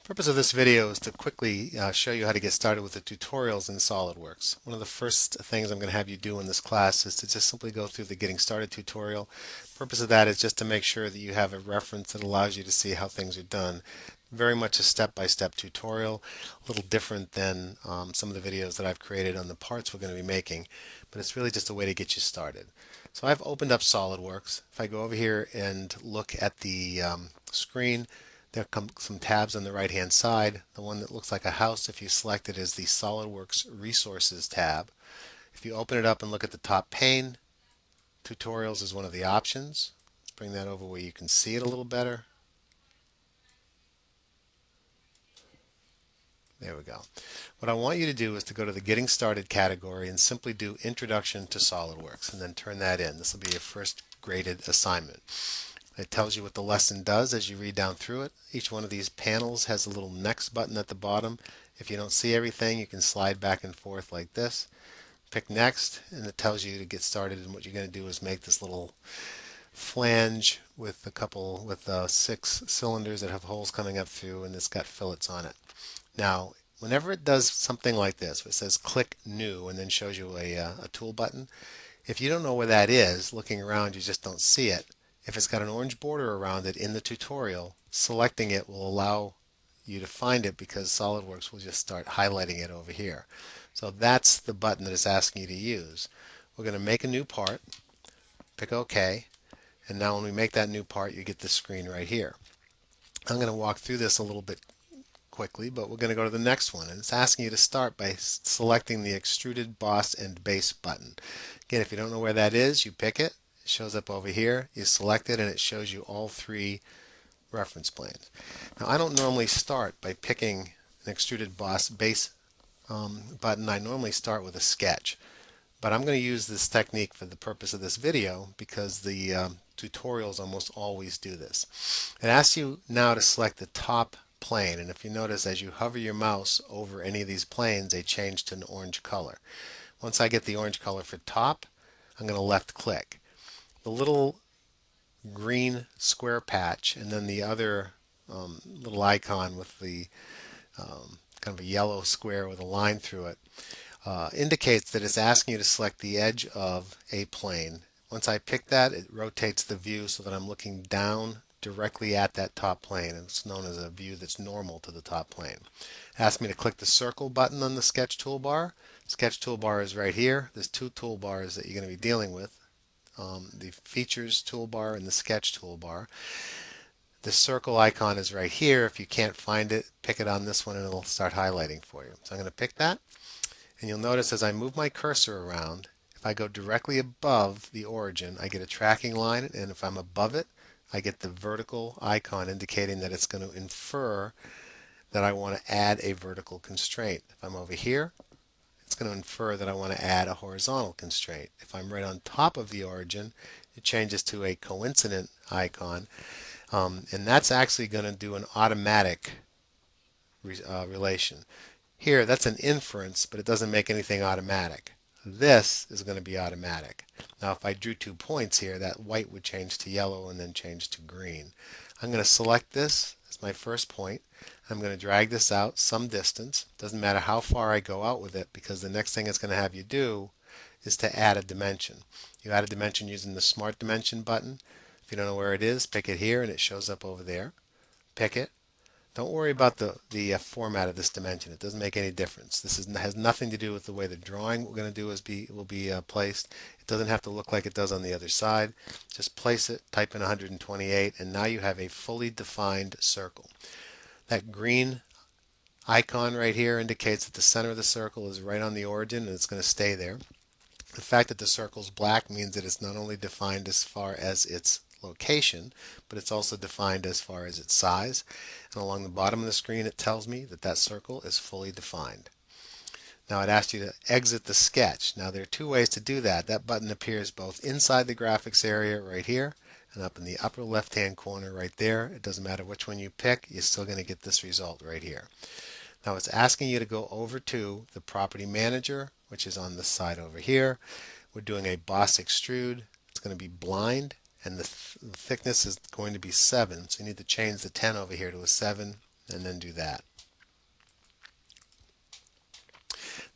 Purpose of this video is to quickly show you how to get started with the tutorials in SolidWorks. One of the first things I'm going to have you do in this class is to just simply go through the Getting Started tutorial. Purpose of that is just to make sure that you have a reference that allows you to see how things are done. Very much a step-by-step tutorial, a little different than some of the videos that I've created on the parts we're going to be making, but it's really just a way to get you started. So I've opened up SolidWorks. If I go over here and look at the screen, there come some tabs on the right hand side. The one that looks like a house, if you select it, is the SolidWorks Resources tab. If you open it up and look at the top pane, Tutorials is one of the options. Let's bring that over where you can see it a little better. There we go. What I want you to do is to go to the Getting Started category and simply do Introduction to SolidWorks and then turn that in. This will be your first graded assignment. It tells you what the lesson does as you read down through it. Each one of these panels has a little next button at the bottom. If you don't see everything, you can slide back and forth like this. Pick next, and it tells you to get started. And what you're going to do is make this little flange with 6 cylinders that have holes coming up through, and it's got fillets on it. Now, whenever it does something like this, where it says click new and then shows you a tool button, if you don't know where that is, looking around you just don't see it. If it's got an orange border around it in the tutorial, selecting it will allow you to find it because SolidWorks will just start highlighting it over here. So that's the button that it's asking you to use. We're going to make a new part, pick OK, and now when we make that new part you get this screen right here. I'm going to walk through this a little bit quickly, but we're going to go to the next one, and it's asking you to start by selecting the extruded boss and base button. Again, if you don't know where that is, you pick it. It shows up over here. You select it, and it shows you all 3 reference planes. Now, I don't normally start by picking an extruded boss base button. I normally start with a sketch, but I'm going to use this technique for the purpose of this video because the tutorials almost always do this. It asks you now to select the top plane, and if you notice, as you hover your mouse over any of these planes, they change to an orange color. Once I get the orange color for top, I'm going to left click. The little green square patch and then the other little icon with the kind of a yellow square with a line through it indicates that it's asking you to select the edge of a plane. Once I pick that, it rotates the view so that I'm looking down directly at that top plane, and it's known as a view that's normal to the top plane. It asks me to click the circle button on the sketch toolbar. Sketch toolbar is right here. There's 2 toolbars that you're going to be dealing with. The features toolbar and the sketch toolbar. The circle icon is right here. If you can't find it, pick it on this one and it'll start highlighting for you. So I'm going to pick that, and you'll notice as I move my cursor around, if I go directly above the origin, I get a tracking line, and if I'm above it, I get the vertical icon indicating that it's going to infer that I want to add a vertical constraint. If I'm over here, it's going to infer that I want to add a horizontal constraint. If I'm right on top of the origin, it changes to a coincident icon, and that's actually going to do an automatic relation. Here, that's an inference, but it doesn't make anything automatic. This is going to be automatic. Now, if I drew 2 points here, that white would change to yellow and then change to green. I'm going to select this as my first point. I'm going to drag this out some distance. Doesn't matter how far I go out with it, because the next thing it's going to have you do is to add a dimension. You add a dimension using the Smart Dimension button. If you don't know where it is, pick it here and it shows up over there. Pick it. Don't worry about the format of this dimension. It doesn't make any difference. This has nothing to do with the way the drawing we're going to do will be placed. It doesn't have to look like it does on the other side. Just place it, type in 128, and now you have a fully defined circle. That green icon right here indicates that the center of the circle is right on the origin and it's going to stay there. The fact that the circle is black means that it's not only defined as far as its location, but it's also defined as far as its size. And along the bottom of the screen, it tells me that that circle is fully defined. Now it asks you to exit the sketch. Now there are 2 ways to do that. That button appears both inside the graphics area right here and up in the upper left-hand corner right there. It doesn't matter which one you pick, you're still going to get this result right here. Now it's asking you to go over to the Property Manager, which is on this side over here. We're doing a boss extrude. It's going to be blind, and the thickness is going to be 7, so you need to change the 10 over here to a 7. and then do that.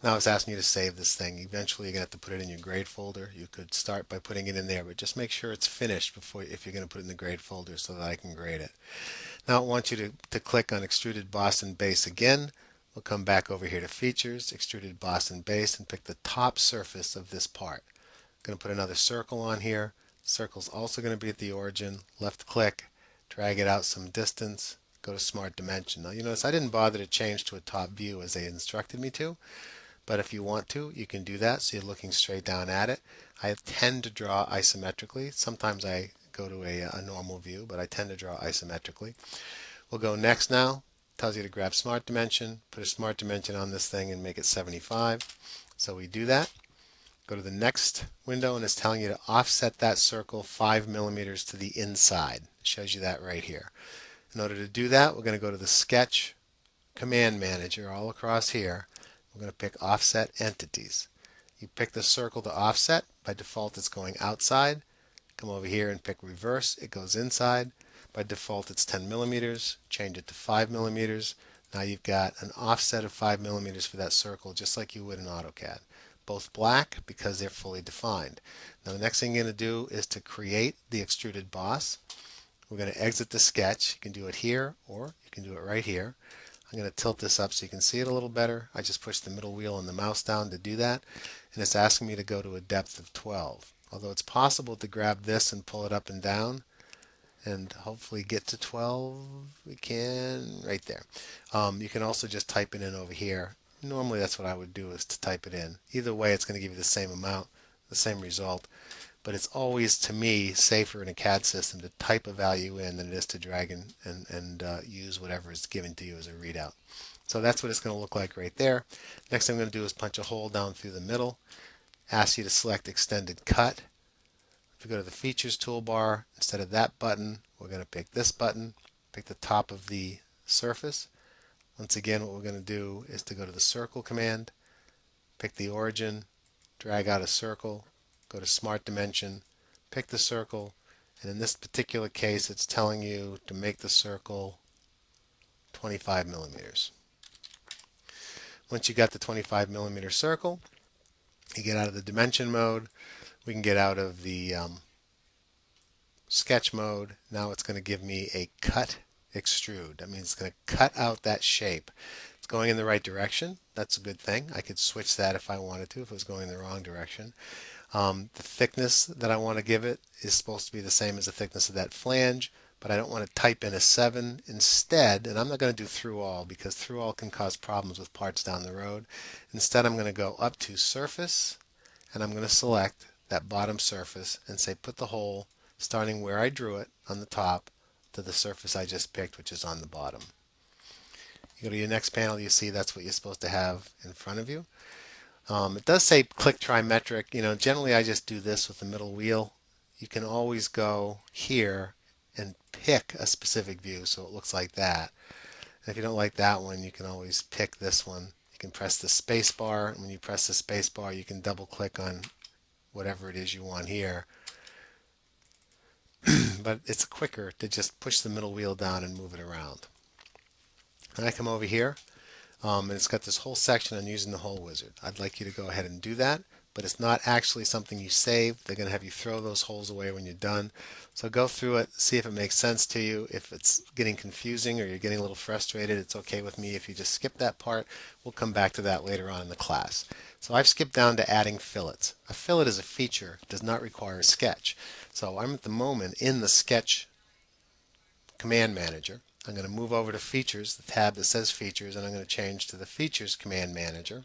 Now it's asking you to save this thing. Eventually you're going to have to put it in your grade folder. You could start by putting it in there, but just make sure it's finished before, if you're going to put it in the grade folder, so that I can grade it. Now I want you to click on Extruded Boston Base again. We'll come back over here to Features, Extruded Boston Base, and pick the top surface of this part. I'm going to put another circle on here. Circle's also going to be at the origin. Left click, drag it out some distance, go to Smart Dimension. Now you notice I didn't bother to change to a top view as they instructed me to, but if you want to, you can do that so you're looking straight down at it. I tend to draw isometrically. Sometimes I go to a normal view, but I tend to draw isometrically. We'll go next now. Tells you to grab Smart Dimension, put a Smart Dimension on this thing and make it 75. So we do that. Go to the next window and it's telling you to offset that circle 5 millimeters to the inside. It shows you that right here. In order to do that, we're going to go to the Sketch Command Manager all across here. We're going to pick Offset Entities. You pick the circle to offset. By default, it's going outside. Come over here and pick Reverse. It goes inside. By default, it's 10 millimeters. Change it to 5 millimeters. Now you've got an offset of 5 millimeters for that circle, just like you would in AutoCAD. Both black because they're fully defined. Now the next thing you're going to do is to create the extruded boss. We're going to exit the sketch. You can do it here or you can do it right here. I'm going to tilt this up so you can see it a little better. I just pushed the middle wheel and the mouse down to do that, and it's asking me to go to a depth of 12. Although it's possible to grab this and pull it up and down and hopefully get to 12. We can right there. You can also just type it in over here. Normally that's what I would do, is to type it in. Either way it's going to give you the same amount, the same result, but it's always, to me, safer in a CAD system to type a value in than it is to drag and use whatever is given to you as a readout. So that's what it's going to look like right there. Next thing I'm going to do is punch a hole down through the middle. Ask you to select Extended Cut. If you go to the Features toolbar, instead of that button, we're going to pick this button, pick the top of the surface. Once again, what we're going to do is to go to the Circle command, pick the origin, drag out a circle, go to Smart Dimension, pick the circle, and in this particular case it's telling you to make the circle 25 millimeters. Once you got the 25 millimeter circle, you get out of the dimension mode. We can get out of the sketch mode. Now it's going to give me a cut extrude. That means it's going to cut out that shape. It's going in the right direction. That's a good thing. I could switch that if I wanted to, if it was going in the wrong direction. The thickness that I want to give it is supposed to be the same as the thickness of that flange, but I don't want to type in a 7 instead, and I'm not going to do through all because through all can cause problems with parts down the road. Instead, I'm going to go up to Surface, and I'm going to select that bottom surface and say put the hole starting where I drew it on the top to the surface I just picked, which is on the bottom. You go to your next panel, you see that's what you're supposed to have in front of you. It does say click trimetric. Generally I just do this with the middle wheel. You can always go here and pick a specific view so it looks like that. And if you don't like that one, you can always pick this one. You can press the space bar, and when you press the space bar you can double click on whatever it is you want here. But it's quicker to just push the middle wheel down and move it around. And I come over here, and it's got this whole section on using the hole wizard. I'd like you to go ahead and do that, but it's not actually something you save. They're going to have you throw those holes away when you're done. So go through it, see if it makes sense to you. If it's getting confusing or you're getting a little frustrated, it's okay with me if you just skip that part. We'll come back to that later on in the class. So I've skipped down to adding fillets. A fillet is a feature, does not require a sketch. So I'm at the moment in the Sketch Command Manager. I'm going to move over to Features, the tab that says Features, and I'm going to change to the Features Command Manager.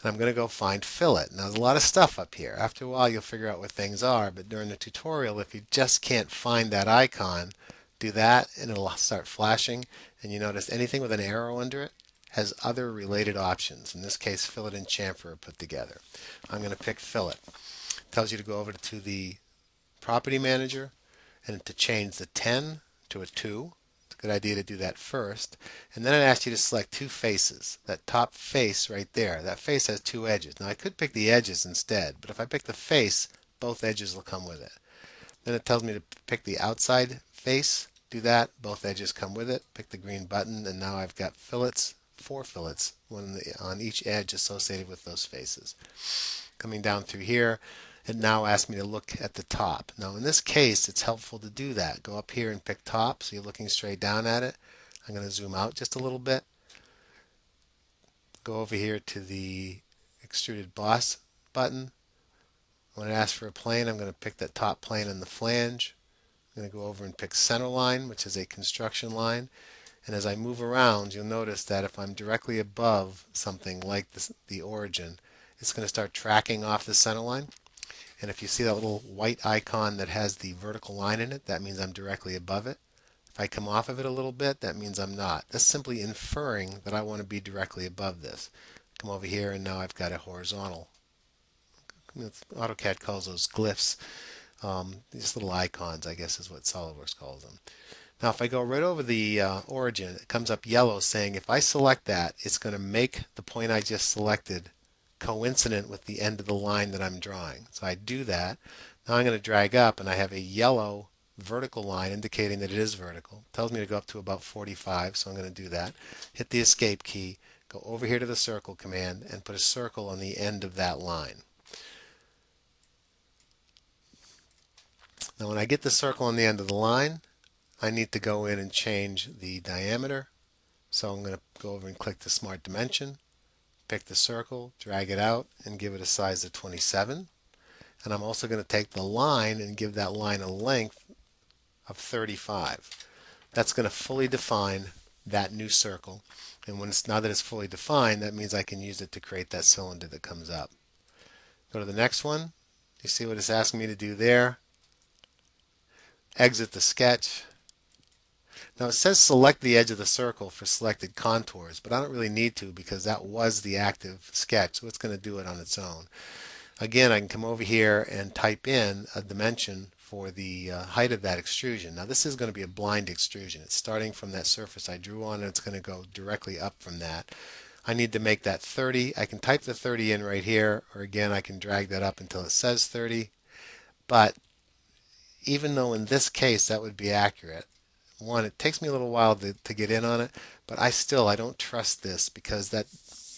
And I'm going to go find fillet. Now there's a lot of stuff up here. After a while you'll figure out what things are, but during the tutorial, if you just can't find that icon, do that and it'll start flashing, and you notice anything with an arrow under it has other related options. In this case, fillet and chamfer are put together. I'm going to pick fillet. It tells you to go over to the Property Manager and to change the 10 to a 2. It's a good idea to do that first. And then it asks you to select two faces. That top face right there, that face has two edges. Now I could pick the edges instead, but if I pick the face, both edges will come with it. Then it tells me to pick the outside face, do that, both edges come with it. Pick the green button, and now I've got fillets, 4 fillets, one on each edge associated with those faces. Coming down through here, it now asks me to look at the top. Now in this case, it's helpful to do that. Go up here and pick top, so you're looking straight down at it. I'm going to zoom out just a little bit. Go over here to the extruded boss button. When it asks for a plane, I'm going to pick that top plane on the flange. I'm going to go over and pick center line, which is a construction line. And as I move around, you'll notice that if I'm directly above something like this, the origin, it's going to start tracking off the center line. And if you see that little white icon that has the vertical line in it, that means I'm directly above it. If I come off of it a little bit, that means I'm not. That's simply inferring that I want to be directly above this. Come over here, and now I've got a horizontal. AutoCAD calls those glyphs. These little icons, I guess, is what SolidWorks calls them. Now, if I go right over the origin, it comes up yellow saying if I select that, it's going to make the point I just selected coincident with the end of the line that I'm drawing. So I do that. Now I'm going to drag up, and I have a yellow vertical line indicating that it is vertical. It tells me to go up to about 45, so I'm going to do that. Hit the escape key, go over here to the circle command, and put a circle on the end of that line. Now when I get the circle on the end of the line, I need to go in and change the diameter. So I'm going to go over and click the Smart Dimension, pick the circle, drag it out, and give it a size of 27. And I'm also going to take the line and give that line a length of 35. That's going to fully define that new circle. And now that it's fully defined, that means I can use it to create that cylinder that comes up. Go to the next one. You see what it's asking me to do there? Exit the sketch. Now it says select the edge of the circle for selected contours, but I don't really need to because that was the active sketch, so it's going to do it on its own. Again, I can come over here and type in a dimension for the height of that extrusion. Now this is going to be a blind extrusion. It's starting from that surface I drew on, and it's going to go directly up from that. I need to make that 30. I can type the 30 in right here, or again I can drag that up until it says 30. But even though in this case that would be accurate, one, it takes me a little while to get in on it, but I don't trust this because that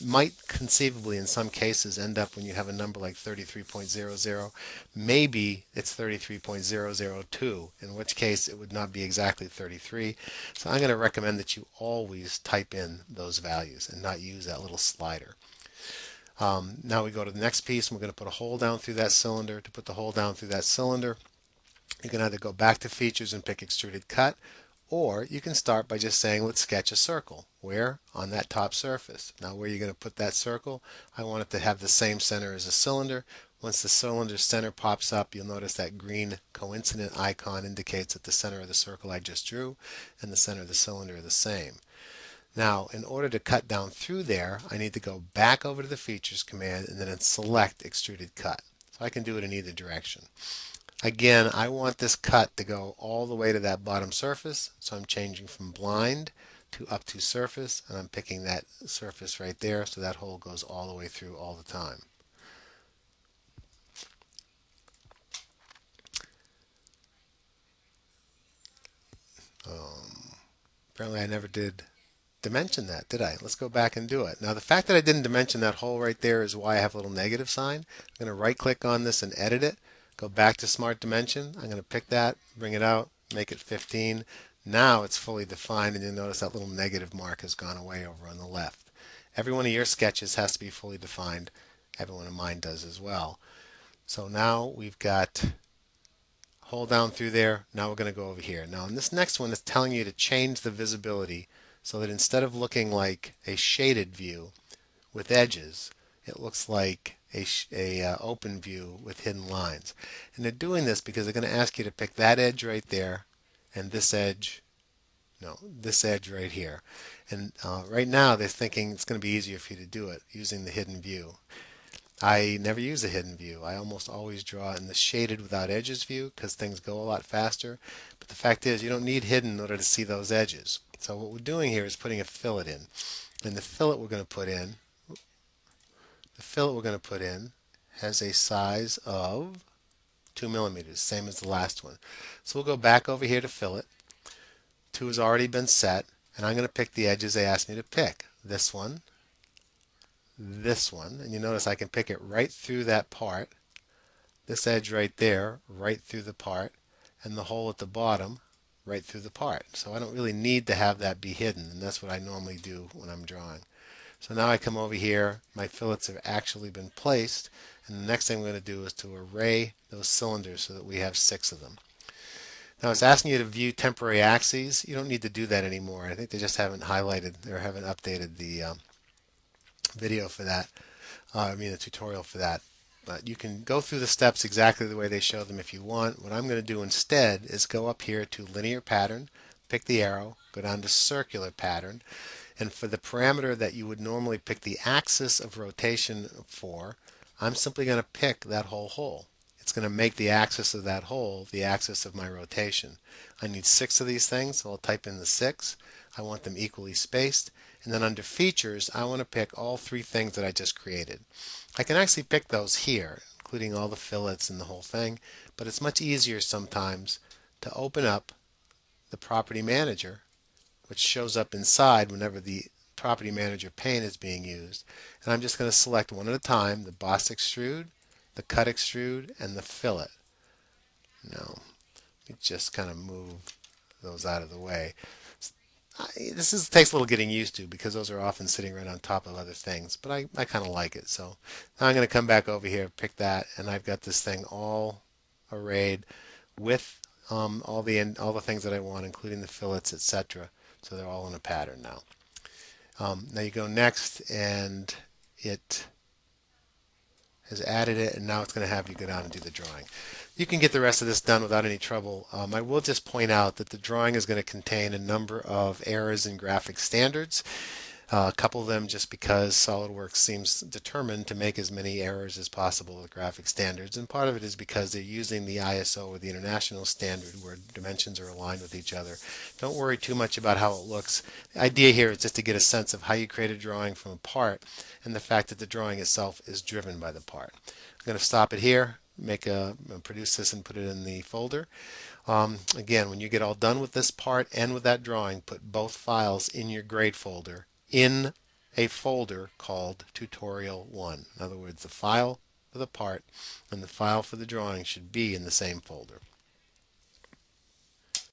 might conceivably in some cases end up when you have a number like 33.00. Maybe it's 33.002, in which case it would not be exactly 33. So I'm going to recommend that you always type in those values and not use that little slider. Now we go to the next piece, and we're going to put a hole down through that cylinder. To put the hole down through that cylinder, you can either go back to features and pick extruded cut, or you can start by just saying let's sketch a circle. Where? On that top surface. Now where you're going to put that circle, I want it to have the same center as a cylinder. Once the cylinder center pops up, you'll notice that green coincident icon indicates that the center of the circle I just drew and the center of the cylinder are the same. Now in order to cut down through there, I need to go back over to the features command and then select extruded cut. So I can do it in either direction. Again, I want this cut to go all the way to that bottom surface, so I'm changing from blind to up to surface, and I'm picking that surface right there, so that hole goes all the way through all the time. Apparently I never did dimension that, did I? Let's go back and do it. Now the fact that I didn't dimension that hole right there is why I have a little negative sign. I'm going to right click on this and edit it. Go back to Smart Dimension. I'm going to pick that, bring it out, make it 15. Now it's fully defined, and you'll notice that little negative mark has gone away over on the left. Every one of your sketches has to be fully defined. Every one of mine does as well. So now we've got hole down through there. Now we're going to go over here. Now in this next one, it's telling you to change the visibility so that instead of looking like a shaded view with edges, it looks like a open view with hidden lines. And they're doing this because they're going to ask you to pick that edge right there and this edge, no, this edge right here. And right now they're thinking it's going to be easier for you to do it using the hidden view. I never use a hidden view. I almost always draw in the shaded without edges view because things go a lot faster. But the fact is you don't need hidden in order to see those edges. So what we're doing here is putting a fillet in. And the fillet we're going to put in has a size of 2 millimeters, same as the last one. So we'll go back over here to fillet. 2 has already been set, and I'm going to pick the edges they asked me to pick. This one, and you notice I can pick it right through that part, this edge right there, right through the part, and the hole at the bottom, right through the part. So I don't really need to have that be hidden, and that's what I normally do when I'm drawing. So now I come over here, my fillets have actually been placed, and the next thing I'm going to do is to array those cylinders so that we have 6 of them. Now it's asking you to view temporary axes. You don't need to do that anymore. I think they just haven't highlighted or haven't updated the video for that. The tutorial for that. But you can go through the steps exactly the way they show them if you want. What I'm going to do instead is go up here to linear pattern, pick the arrow, go down to circular pattern, and for the parameter that you would normally pick the axis of rotation for, I'm simply going to pick that whole hole. It's going to make the axis of that hole the axis of my rotation. I need 6 of these things, so I'll type in the 6. I want them equally spaced. And then under features, I want to pick all 3 things that I just created. I can actually pick those here, including all the fillets and the whole thing, but it's much easier sometimes to open up the property manager, which shows up inside whenever the property manager pane is being used. And I'm just going to select one at a time, the boss extrude, the cut extrude, and the fillet. Now, let me just kind of move those out of the way. Takes a little getting used to because those are often sitting right on top of other things, but I kind of like it. So now I'm going to come back over here, pick that, and I've got this thing all arrayed with all the things that I want, including the fillets, etc. So they're all in a pattern now. Now you go next, and it has added it, and now it's going to have you go down and do the drawing. You can get the rest of this done without any trouble. I will just point out that the drawing is going to contain a number of errors in graphic standards. A couple of them just because SolidWorks seems determined to make as many errors as possible with graphic standards, and part of it is because they're using the ISO or the international standard where dimensions are aligned with each other. Don't worry too much about how it looks. The idea here is just to get a sense of how you create a drawing from a part and the fact that the drawing itself is driven by the part. I'm going to stop it here, produce this and put it in the folder. Again, when you get all done with this part and with that drawing, put both files in your grade folder in a folder called Tutorial 1. In other words, the file for the part and the file for the drawing should be in the same folder.